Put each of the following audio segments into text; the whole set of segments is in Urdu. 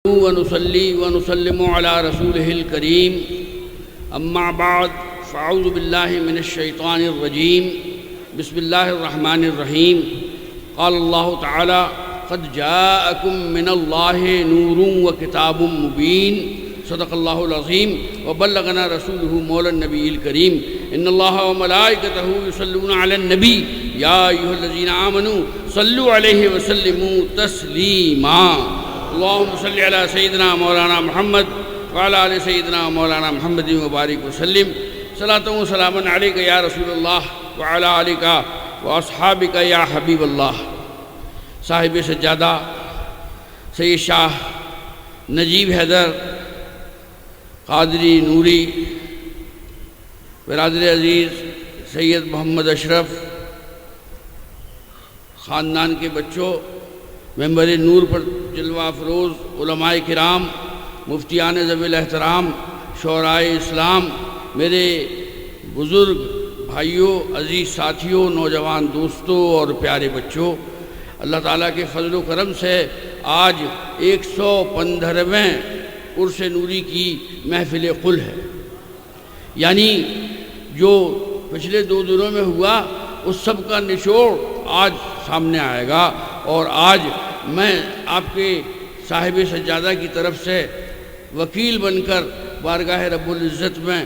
ونصلي ونسلم على رسوله الكريم أما بعد فأعوذ بالله من الشيطان الرجيم بسم الله الرحمن الرحيم قال الله تعالى قد جاءكم من الله نور وكتاب مبين صدق الله العظيم وبلغنا رسوله مولى النبي الكريم إن الله وملائكته يصلون على النبي يا أيها الذين آمنوا صلوا عليه وسلموا تسليما اللهم صل على سيدنا مولانا محمد وعلى آل سيدنا مولانا محمد وبارك وسلم صلاة وسلاما عليك يا رسول الله وعلى آلك وأصحابك يا حبيب الله صاحب سجادہ سید شاہ نجیب حیدر قادری نوری، برادر عزیز سید محمد اشرف، خاندان کے بچوں، ممبر نور پر جلوہ افروز علماء کرام، مفتیان ذوی الاحترام، شعرائے اسلام، میرے بزرگ بھائیوں، عزیز ساتھیوں، نوجوان دوستوں اور پیارے بچوں، اللہ تعالیٰ کے فضل و کرم سے آج 115ویں عرس نوری کی محفل قل ہے، یعنی جو پچھلے 2 دنوں میں ہوا اس سب کا نچوڑ آج سامنے آئے گا، اور آج میں آپ کے صاحب سجادہ کی طرف سے وکیل بن کر بارگاہ رب العزت میں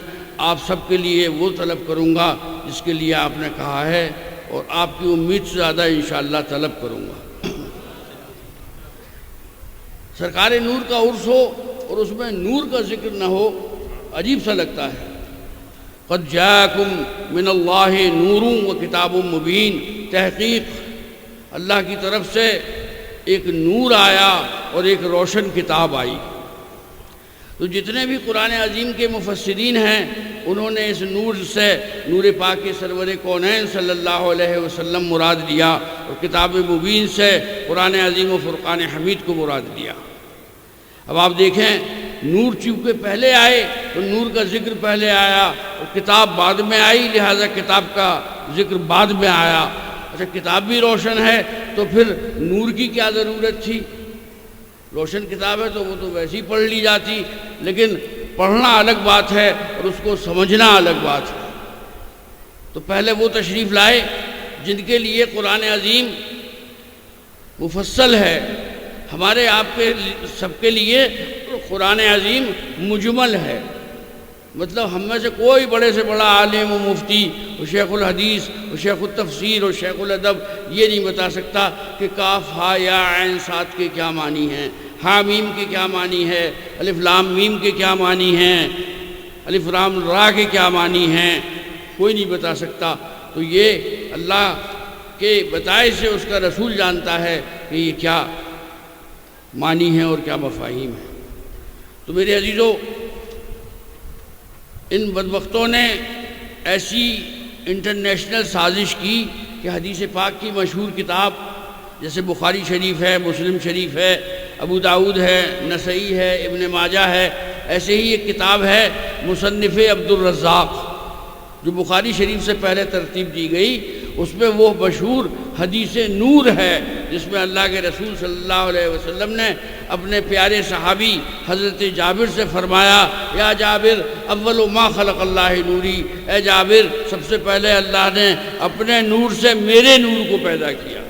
آپ سب کے لیے وہ طلب کروں گا جس کے لیے آپ نے کہا ہے، اور آپ کی امید سے زیادہ انشاءاللہ طلب کروں گا۔ سرکار نور کا عرس ہو اور اس میں نور کا ذکر نہ ہو، عجیب سا لگتا ہے۔ قد جاءکم من اللہ نور و کتاب مبین، تحقیق اللہ کی طرف سے ایک نور آیا اور ایک روشن کتاب آئی۔ تو جتنے بھی قرآن عظیم کے مفسرین ہیں انہوں نے اس نور سے نور پاک سرور کونین صلی اللہ علیہ وسلم مراد لیا، اور کتاب مبین سے قرآن عظیم و فرقان حمید کو مراد لیا۔ اب آپ دیکھیں، نور چونکہ پہلے آئے تو نور کا ذکر پہلے آیا، اور کتاب بعد میں آئی، لہذا کتاب کا ذکر بعد میں آیا۔ اچھا، کتاب بھی روشن ہے تو پھر نور کی کیا ضرورت تھی؟ روشن کتاب ہے تو وہ تو ویسے ہی پڑھ لی جاتی، لیکن پڑھنا الگ بات ہے اور اس کو سمجھنا الگ بات ہے۔ تو پہلے وہ تشریف لائے جن کے لیے قرآن عظیم مفصل ہے، ہمارے آپ کے سب کے لیے قرآن عظیم مجمل ہے، مطلب ہم میں سے کوئی بڑے سے بڑا عالم و مفتی و شیخ الحدیث و شیخ التفسیر و شیخ الادب یہ نہیں بتا سکتا کہ کاف ہا یا عین صاد کے کیا معنی ہیں، ہا میم کے کیا معنی ہے، الف لام میم کے کیا معنی ہیں، الف لام را کے کیا معنی ہیں، کوئی نہیں بتا سکتا۔ تو یہ اللہ کے بتائے سے اس کا رسول جانتا ہے کہ یہ کیا معنی ہیں اور کیا مفاہیم ہیں۔ تو میرے عزیزو، ان بدبختوں نے ایسی انٹرنیشنل سازش کی کہ حدیث پاک کی مشہور کتاب جیسے بخاری شریف ہے، مسلم شریف ہے، ابو داؤد ہے، نسائی ہے، ابن ماجہ ہے، ایسے ہی ایک کتاب ہے مصنف عبد الرزاق جو بخاری شریف سے پہلے ترتیب دی گئی، اس میں وہ مشہور حدیث نور ہے جس میں اللہ کے رسول صلی اللہ علیہ وسلم نے اپنے پیارے صحابی حضرت جابر سے فرمایا، یا جابر اول ما خلق اللہ نوری، اے جابر سب سے پہلے اللہ نے اپنے نور سے میرے نور کو پیدا کیا،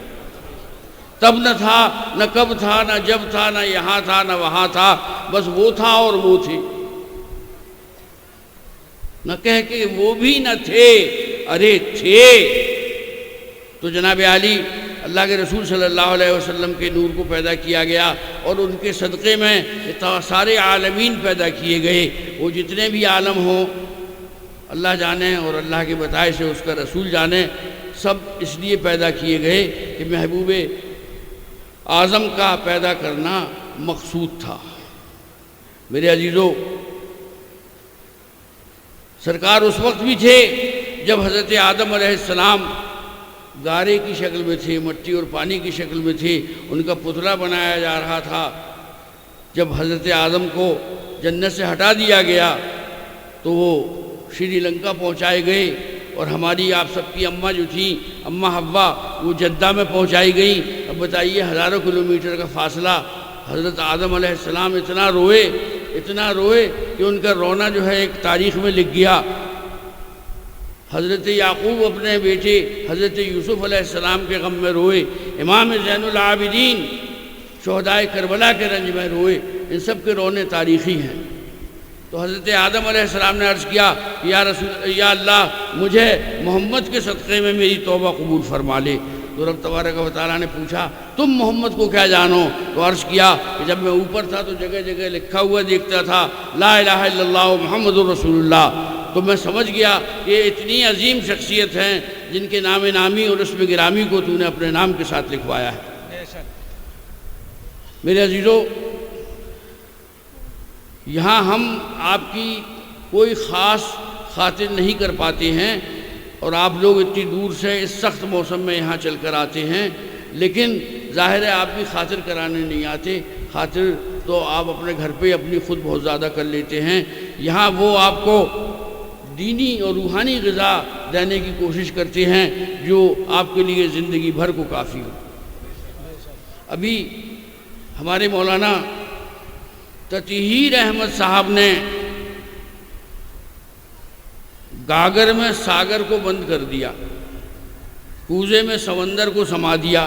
تب نہ تھا، نہ کب تھا، نہ جب تھا، نہ یہاں تھا، نہ وہاں تھا، بس وہ تھا اور وہ تھی، نہ کہہ کہ وہ بھی نہ تھے، ارے تھے۔ تو جناب عالی اللہ کے رسول صلی اللہ علیہ وسلم کے نور کو پیدا کیا گیا، اور ان کے صدقے میں سارے عالمین پیدا کیے گئے، وہ جتنے بھی عالم ہوں اللہ جانے اور اللہ کے بتائے سے اس کا رسول جانے، سب اس لیے پیدا کیے گئے کہ محبوب اعظم کا پیدا کرنا مقصود تھا۔ میرے عزیزو، سرکار اس وقت بھی تھے جب حضرت آدم علیہ السلام گارے کی شکل میں تھے، مٹی اور پانی کی شکل میں تھے، ان کا پتلا بنایا جا رہا تھا۔ جب حضرت آدم کو جنت سے ہٹا دیا گیا تو وہ شری لنکا پہنچائے گئے، اور ہماری آپ سب کی اماں جو تھیں اماں حوا وہ جدہ میں پہنچائی گئیں۔ اب بتائیے ہزاروں کلومیٹر کا فاصلہ حضرت آدم علیہ السلام اتنا روئے کہ ان کا رونا جو ہے ایک تاریخ میں لکھ گیا۔ حضرت یعقوب اپنے بیٹے حضرت یوسف علیہ السلام کے غم میں روئے، امام زین العابدین شہدائے کربلا کے رنج میں روئے، ان سب کے رونے تاریخی ہیں۔ تو حضرت آدم علیہ السلام نے عرض کیا یا اللہ مجھے محمد کے صدقے میں میری توبہ قبول فرما لے۔ تو رب تبارک و تعالیٰ نے پوچھا تم محمد کو کیا جانو؟ تو عرض کیا کہ جب میں اوپر تھا تو جگہ جگہ لکھا ہوا دیکھتا تھا لا الہ الا اللہ محمد الرسول اللہ، تو میں سمجھ گیا کہ یہ اتنی عظیم شخصیت ہیں جن کے نام نامی اور اسم گرامی کو تو نے اپنے نام کے ساتھ لکھوایا ہے۔ میرے عزیزو، یہاں ہم آپ کی کوئی خاص خاطر نہیں کر پاتے ہیں، اور آپ لوگ اتنی دور سے اس سخت موسم میں یہاں چل کر آتے ہیں، لیکن ظاہر ہے آپ بھی خاطر کرانے نہیں آتے، خاطر تو آپ اپنے گھر پہ اپنی خود بہت زیادہ کر لیتے ہیں۔ یہاں وہ آپ کو دینی اور روحانی غذا دینے کی کوشش کرتے ہیں جو آپ کے لیے زندگی بھر کو کافی ہو۔ ابھی ہمارے مولانا تطہیر احمد صاحب نے گاگر میں ساگر کو بند کر دیا، کوزے میں سمندر کو سما دیا۔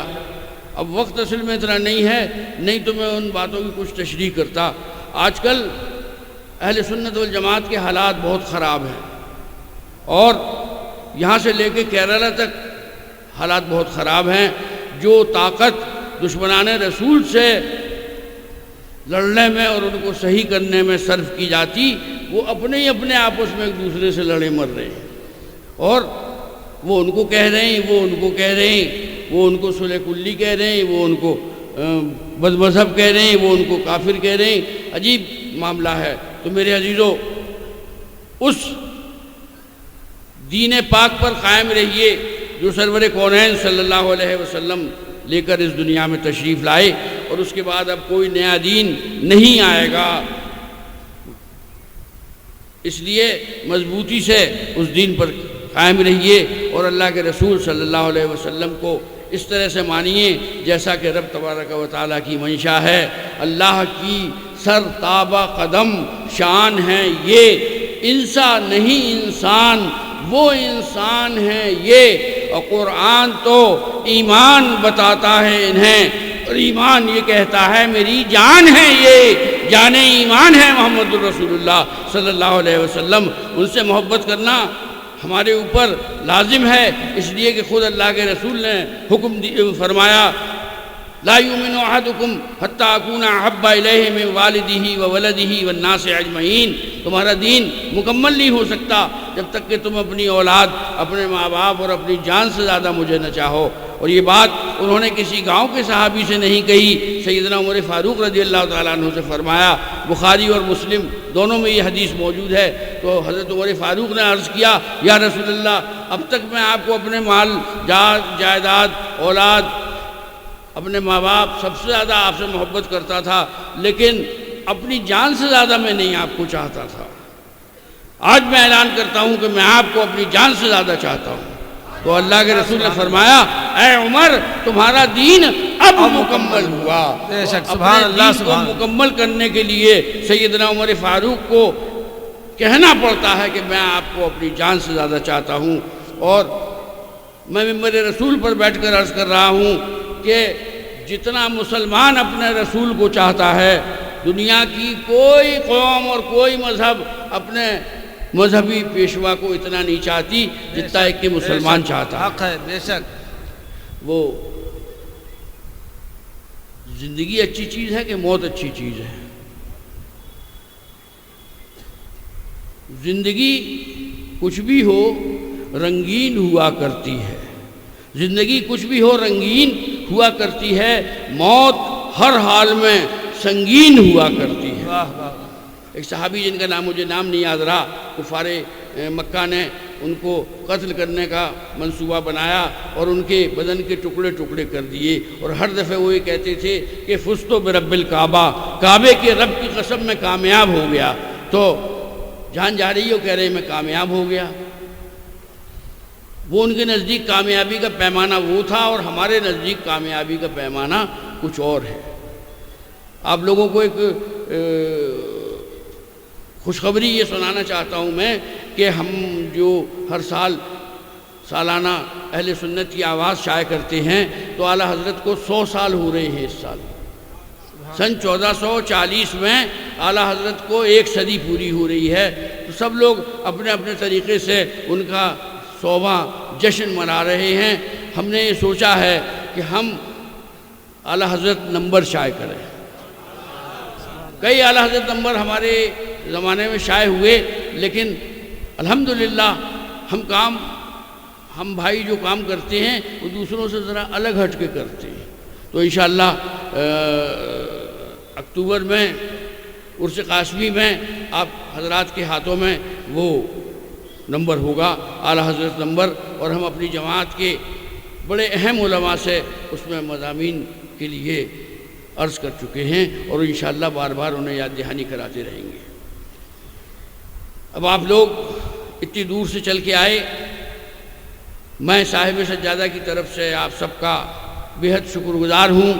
اب وقت اصل میں اتنا نہیں ہے، نہیں تو میں ان باتوں کی کچھ تشریح کرتا۔ آج کل اہل سنت والجماعت کے حالات بہت خراب ہیں، اور یہاں سے لے کے کیرالہ تک حالات بہت خراب ہیں۔ جو طاقت دشمنان رسول سے لڑنے میں اور ان کو صحیح کرنے میں صرف کی جاتی، وہ اپنے ہی اپنے آپس میں ایک دوسرے سے لڑے مر رہے ہیں، اور وہ ان کو کہہ رہے ہیں، وہ ان کو کہہ رہے ہیں، وہ ان کو صلح کلی کہہ رہے ہیں، وہ ان کو بد مذہب کہہ رہے ہیں، وہ ان کو کافر کہہ رہے ہیں۔ عجیب معاملہ ہے۔ تو میرے عزیزو، اس دین پاک پر قائم رہیے جو سرور کونین صلی اللہ علیہ وسلم لے کر اس دنیا میں تشریف لائے، اور اس کے بعد اب کوئی نیا دین نہیں آئے گا۔ اس لیے مضبوطی سے اس دین پر قائم رہیے، اور اللہ کے رسول صلی اللہ علیہ وسلم کو اس طرح سے مانیے جیسا کہ رب تبارک و تعالیٰ کی منشا ہے۔ اللہ کی سر تابہ قدم شان ہے یہ، انسان نہیں انسان وہ انسان ہے یہ، اور قرآن تو ایمان بتاتا ہے انہیں، اور ایمان یہ کہتا ہے میری جان ہے یہ، جان ایمان ہے محمد الرسول اللہ صلی اللہ علیہ وسلم۔ ان سے محبت کرنا ہمارے اوپر لازم ہے، اس لیے کہ خود اللہ کے رسول نے حکم فرمایا لا یؤمن احدکم حتی اکون احب الیہ من والدہ وولدہ والناس اجمعین۔ تمہارا دین مکمل نہیں ہو سکتا جب تک کہ تم اپنی اولاد، اپنے ماں باپ اور اپنی جان سے زیادہ مجھے نہ چاہو۔ اور یہ بات انہوں نے کسی گاؤں کے صحابی سے نہیں کہی، سیدنا عمر فاروق رضی اللہ تعالیٰ عنہ سے فرمایا۔ بخاری اور مسلم دونوں میں یہ حدیث موجود ہے۔ تو حضرت عمر فاروق نے عرض کیا یا رسول اللہ، اب تک میں آپ کو اپنے مال جائیداد، اولاد، اپنے ماں باپ سب سے زیادہ آپ سے محبت کرتا تھا، لیکن اپنی جان سے زیادہ میں نہیں آپ کو چاہتا تھا۔ آج میں اعلان کرتا ہوں کہ میں آپ کو اپنی جان سے زیادہ چاہتا ہوں۔ تو اللہ کے رسول نے فرمایا اے عمر، تمہارا دین اب مکمل ہوا۔ اپنے دین کو مکمل کرنے کے لیے سیدنا عمر فاروق کو کہنا پڑتا ہے کہ میں آپ کو اپنی جان سے زیادہ چاہتا ہوں۔ اور میں ممبر رسول پر بیٹھ کر عرض کر رہا ہوں کہ جتنا مسلمان اپنے رسول کو چاہتا ہے، دنیا کی کوئی قوم اور کوئی مذہب اپنے مذہبی پیشوا کو اتنا نہیں چاہتی جتنا ایک کہ مسلمان چاہتا ہے۔ حق ہے، بے شک۔ وہ زندگی اچھی چیز ہے کہ موت اچھی چیز ہے؟ زندگی کچھ بھی ہو رنگین ہوا کرتی ہے، زندگی کچھ بھی ہو رنگین ہوا کرتی ہے، موت ہر حال میں سنگین ہوا کرتی ہے۔ واہ واہ۔ ایک صحابی جن کا نام مجھے نام نہیں یاد رہا، کفار مکہ نے ان کو قتل کرنے کا منصوبہ بنایا اور ان کے بدن کے ٹکڑے ٹکڑے کر دیے، اور ہر دفعہ وہ یہ کہتے تھے کہ فزتو برب الکعبہ، کعبے کے رب کی قسم میں کامیاب ہو گیا۔ تو جان جا رہی ہو، کہہ رہے میں کامیاب ہو گیا۔ وہ ان کے نزدیک کامیابی کا پیمانہ وہ تھا، اور ہمارے نزدیک کامیابی کا پیمانہ کچھ اور ہے۔ آپ لوگوں کو ایک خوشخبری یہ سنانا چاہتا ہوں میں کہ ہم جو ہر سالانہ اہل سنت کی آواز شائع کرتے ہیں تو اعلیٰ حضرت کو 100 سال ہو رہے ہیں اس سال۔ سن 1440 میں اعلیٰ حضرت کو 1 صدی پوری ہو رہی ہے، تو سب لوگ اپنے اپنے طریقے سے ان کا 100واں جشن منا رہے ہیں۔ ہم نے یہ سوچا ہے کہ ہم اعلیٰ حضرت نمبر شائع کریں۔ کئی اعلیٰ حضرت نمبر ہمارے زمانے میں شائع ہوئے، لیکن الحمدللہ ہم بھائی جو کام کرتے ہیں وہ دوسروں سے ذرا الگ ہٹ کے کرتے ہیں۔ تو انشاءاللہ اکتوبر میں عرس قاسمی میں آپ حضرات کے ہاتھوں میں وہ نمبر ہوگا، اعلیٰ حضرت نمبر، اور ہم اپنی جماعت کے بڑے اہم علماء سے اس میں مضامین کے لیے عرض کر چکے ہیں، اور انشاءاللہ بار بار انہیں یاد دہانی کراتے رہیں گے۔ اب آپ لوگ اتنی دور سے چل کے آئے، میں صاحب سجادہ کی طرف سے آپ سب کا بہت شکر گزار ہوں۔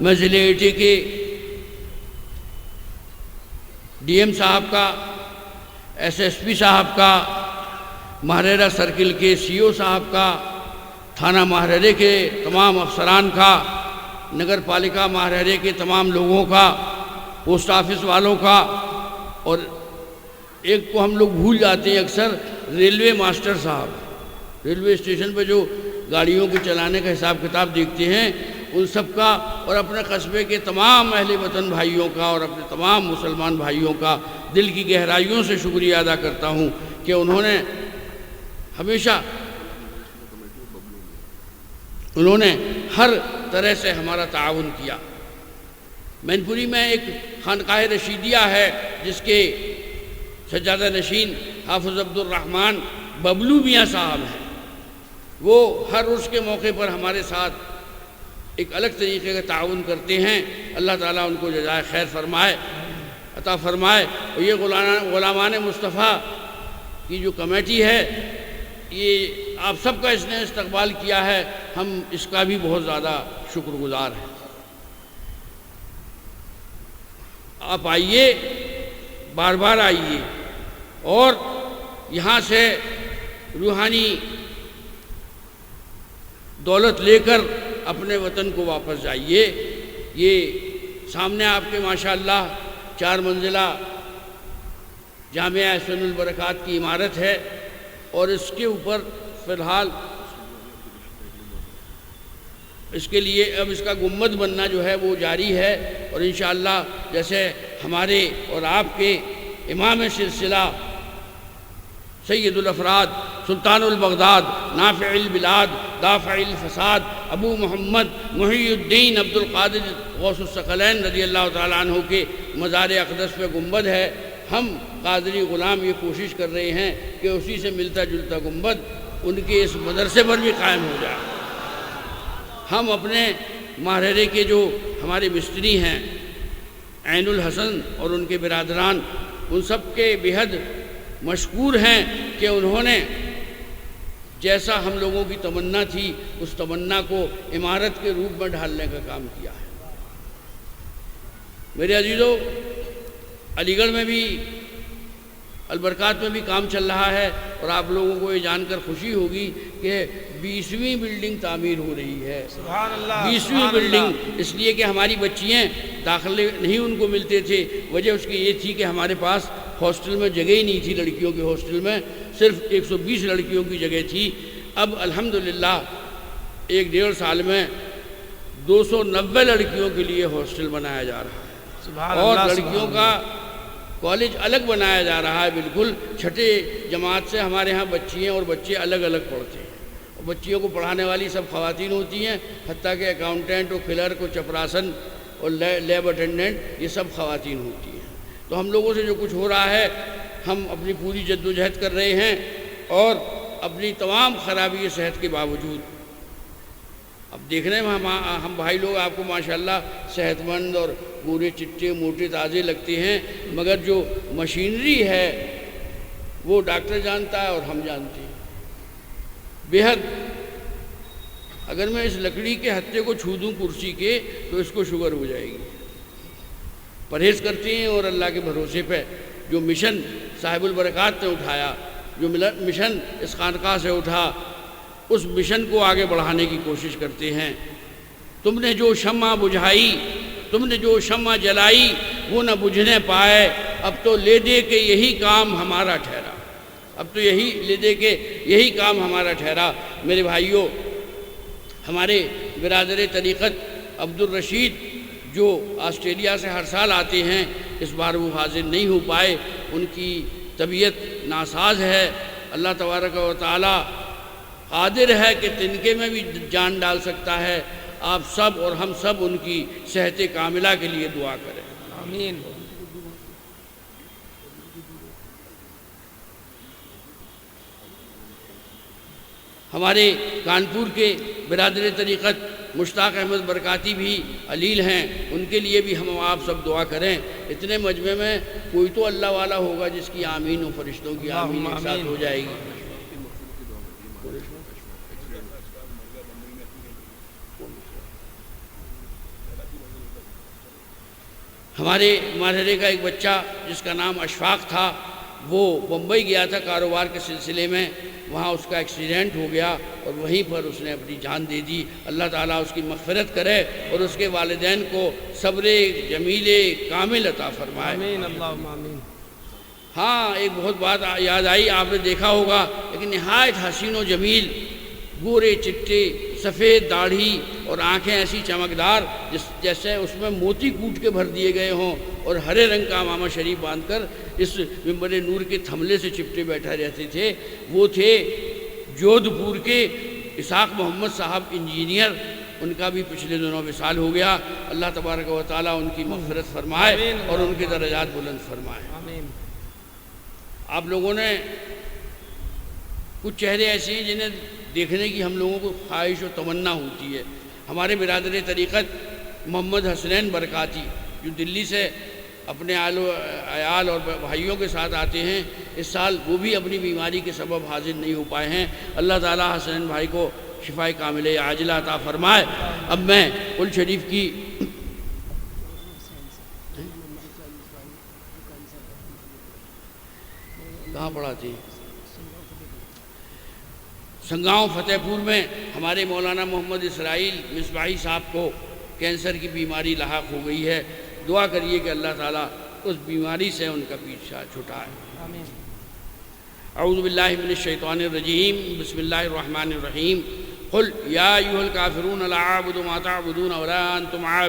میں ضلع ایٹی کے ڈی ایم صاحب کا، ایس ایس پی صاحب کا، ماہریرہ سرکل کے سی او صاحب کا، تھانہ ماہریرے کے تمام افسران کا، نگر پالیکا ماہریرے کے تمام لوگوں کا، پوسٹ آفس والوں کا، اور ایک کو ہم لوگ بھول جاتے ہیں اکثر، ریلوے ماسٹر صاحب، ریلوے اسٹیشن پہ جو گاڑیوں کے چلانے کا حساب کتاب دیکھتے ہیں، ان سب کا، اور اپنے قصبے کے تمام اہل وطن بھائیوں کا اور اپنے تمام مسلمان بھائیوں کا دل کی گہرائیوں سے شکریہ ادا کرتا ہوں کہ انہوں نے ہر طرح سے ہمارا تعاون کیا۔ مین پوری میں ایک خانقاہ رشیدیہ ہے جس کے سجادہ نشین حافظ عبد الرحمن ببلو میاں صاحب ہیں، وہ ہر عرس کے موقع پر ہمارے ساتھ ایک الگ طریقے کا تعاون کرتے ہیں۔ اللہ تعالیٰ ان کو جزائے خیر فرمائے، عطا فرمائے۔ اور یہ غلامان مصطفیٰ کی جو کمیٹی ہے، یہ آپ سب کا اس نے استقبال کیا ہے، ہم اس کا بھی بہت زیادہ شکر گزار ہیں۔ آپ آئیے، بار بار آئیے، اور یہاں سے روحانی دولت لے کر اپنے وطن کو واپس جائیے۔ یہ سامنے آپ کے ماشاءاللہ 4 منزلہ جامعہ احسن البرکات کی عمارت ہے، اور اس کے اوپر فی الحال اس کے لیے اب اس کا گنبد بننا جو ہے وہ جاری ہے، اور انشاءاللہ جیسے ہمارے اور آپ کے امام سلسلہ سید الافراد سلطان البغداد نافع البلاد دافع الفساد ابو محمد محی الدین عبد القادر غوث الثقلین رضی اللہ تعالیٰ عنہ کے مزار اقدس پہ گنبد ہے، ہم قادری غلام یہ کوشش کر رہے ہیں کہ اسی سے ملتا جلتا گنبد ان کے اس مدرسے پر بھی قائم ہو جائے۔ ہم اپنے ماہریرے کے جو ہمارے مستری ہیں عین الحسن اور ان کے برادران، ان سب کے بہت مشکور ہیں کہ انہوں نے جیسا ہم لوگوں کی تمنا تھی اس تمنا کو عمارت کے روپ میں ڈھالنے کا کام کیا ہے۔ میرے عزیزو، علی گڑھ میں بھی البرکات میں بھی کام چل رہا ہے، اور آپ لوگوں کو یہ جان کر خوشی ہوگی کہ 20ویں بلڈنگ تعمیر ہو رہی ہے۔ 20ویں بلڈنگ، اس لیے کہ ہماری بچیاں داخلے نہیں ان کو ملتے تھے، وجہ اس کی یہ تھی کہ ہمارے پاس ہاسٹل میں جگہ ہی نہیں تھی، لڑکیوں کے ہاسٹل میں صرف 120 لڑکیوں کی جگہ تھی۔ اب الحمدللہ 1-1.5 سال میں 290 لڑکیوں کے لیے ہاسٹل بنایا جا رہا ہے، اور لڑکیوں کا کالج الگ بنایا جا رہا ہے۔ بالکل چھٹے جماعت سے ہمارے ہاں بچیاں اور بچے الگ الگ پڑھتے ہیں، اور بچیوں کو پڑھانے والی سب خواتین ہوتی ہیں، حتیٰ کہ اکاؤنٹنٹ اور کلرک اور چپراسن اور لیب اٹینڈنٹ یہ سب خواتین ہوتی ہیں۔ تو ہم لوگوں سے جو کچھ ہو رہا ہے، ہم اپنی پوری جد و جہد کر رہے ہیں، اور اپنی تمام خرابی صحت کے باوجود اب دیکھ رہے ہیں ہم بھائی لوگ آپ کو ماشاءاللہ صحت مند اور پورے چٹے موٹے تازے لگتے ہیں، مگر جو مشینری ہے وہ ڈاکٹر جانتا ہے اور ہم جانتے ہیں۔ بہت اگر میں اس لکڑی کے ہتھے کو چھو دوں کرسی کے تو اس کو شوگر ہو جائے گی، پرہیز کرتے ہیں اور اللہ کے بھروسے پہ جو مشن صاحب البرکات نے اٹھایا، جو مشن اس خانقاہ سے اٹھا، اس مشن کو آگے بڑھانے کی کوشش کرتے ہیں۔ تم نے جو شمع بجھائی، تم نے جو شمع جلائی وہ نہ بجھنے پائے، اب تو لے دے کے یہی کام ہمارا ٹھہرا، اب تو یہی لے دے کے یہی کام ہمارا ٹھہرا۔ میرے بھائیوں، ہمارے برادر طریقت عبدالرشید جو آسٹریلیا سے ہر سال آتے ہیں، اس بار وہ حاضر نہیں ہو پائے، ان کی طبیعت ناساز ہے۔ اللہ تبارک و تعالی قادر ہے کہ تنکے میں بھی جان ڈال سکتا ہے۔ آپ سب اور ہم سب ان کی صحت کاملہ کے لیے دعا کریں، آمین۔ ہمارے کانپور کے برادر طریقت مشتاق احمد برکاتی بھی علیل ہیں، ان کے لیے بھی ہم آپ سب دعا کریں۔ اتنے مجمع میں کوئی تو اللہ والا ہوگا جس کی آمین و فرشتوں کی آمین ایک ساتھ ہو جائے گی۔ ہمارے محررے کا ایک بچہ جس کا نام اشفاق تھا، وہ بمبئی گیا تھا کاروبار کے سلسلے میں، وہاں اس کا ایکسیڈنٹ ہو گیا اور وہیں پر اس نے اپنی جان دے دی۔ اللہ تعالیٰ اس کی مغفرت کرے اور اس کے والدین کو صبر جمیل کامل عطا فرمائے، آمین، اللہم آمین۔ ہاں، ایک بہت بات یاد آئی، آپ نے دیکھا ہوگا، لیکن نہایت حسین و جمیل، گورے چٹے سفید داڑھی اور آنکھیں ایسی چمکدار جیسے اس میں موتی کوٹ کے بھر دیے گئے ہوں، اور ہرے رنگ کا عمامہ شریف باندھ کر اس منبر نور کے تھملے سے چپٹے بیٹھا رہتے تھے۔ وہ تھے جودھ پور کے اسحاق محمد صاحب انجینئر، ان کا بھی پچھلے دنوں وصال ہو گیا۔ اللہ تبارک و تعالیٰ ان کی مغفرت فرمائے اور ان کے درجات بلند فرمائے۔ آمین۔ آپ لوگوں نے کچھ چہرے ایسے ہیں جنہیں دیکھنے کی ہم لوگوں کو خواہش و تمنا ہوتی ہے۔ ہمارے برادر طریقت محمد حسنین برکاتی جو دلی سے اپنے عیال اور بھائیوں کے ساتھ آتے ہیں، اس سال وہ بھی اپنی بیماری کے سبب حاضر نہیں ہو پائے ہیں۔ اللہ تعالیٰ حسنین بھائی کو شفائے کاملہ عاجلہ عطا فرمائے۔ اب میں قل شریف کی کہاں پڑھاتی سنگاؤں فتح پور میں ہمارے مولانا محمد اسرائیل مصباحی صاحب کو کینسر کی بیماری لاحق ہو گئی ہے۔ دعا کریے کہ اللہ تعالیٰ اس بیماری سے ان کا پیچھا چھٹائے۔ آمین۔ اعوذ باللہ من الشیطان الرجیم، بسم اللہ الرحمن الرحیم۔ قل یا ایھا الکافرون لا اعبد ما تعبدون ولا انتم عابدون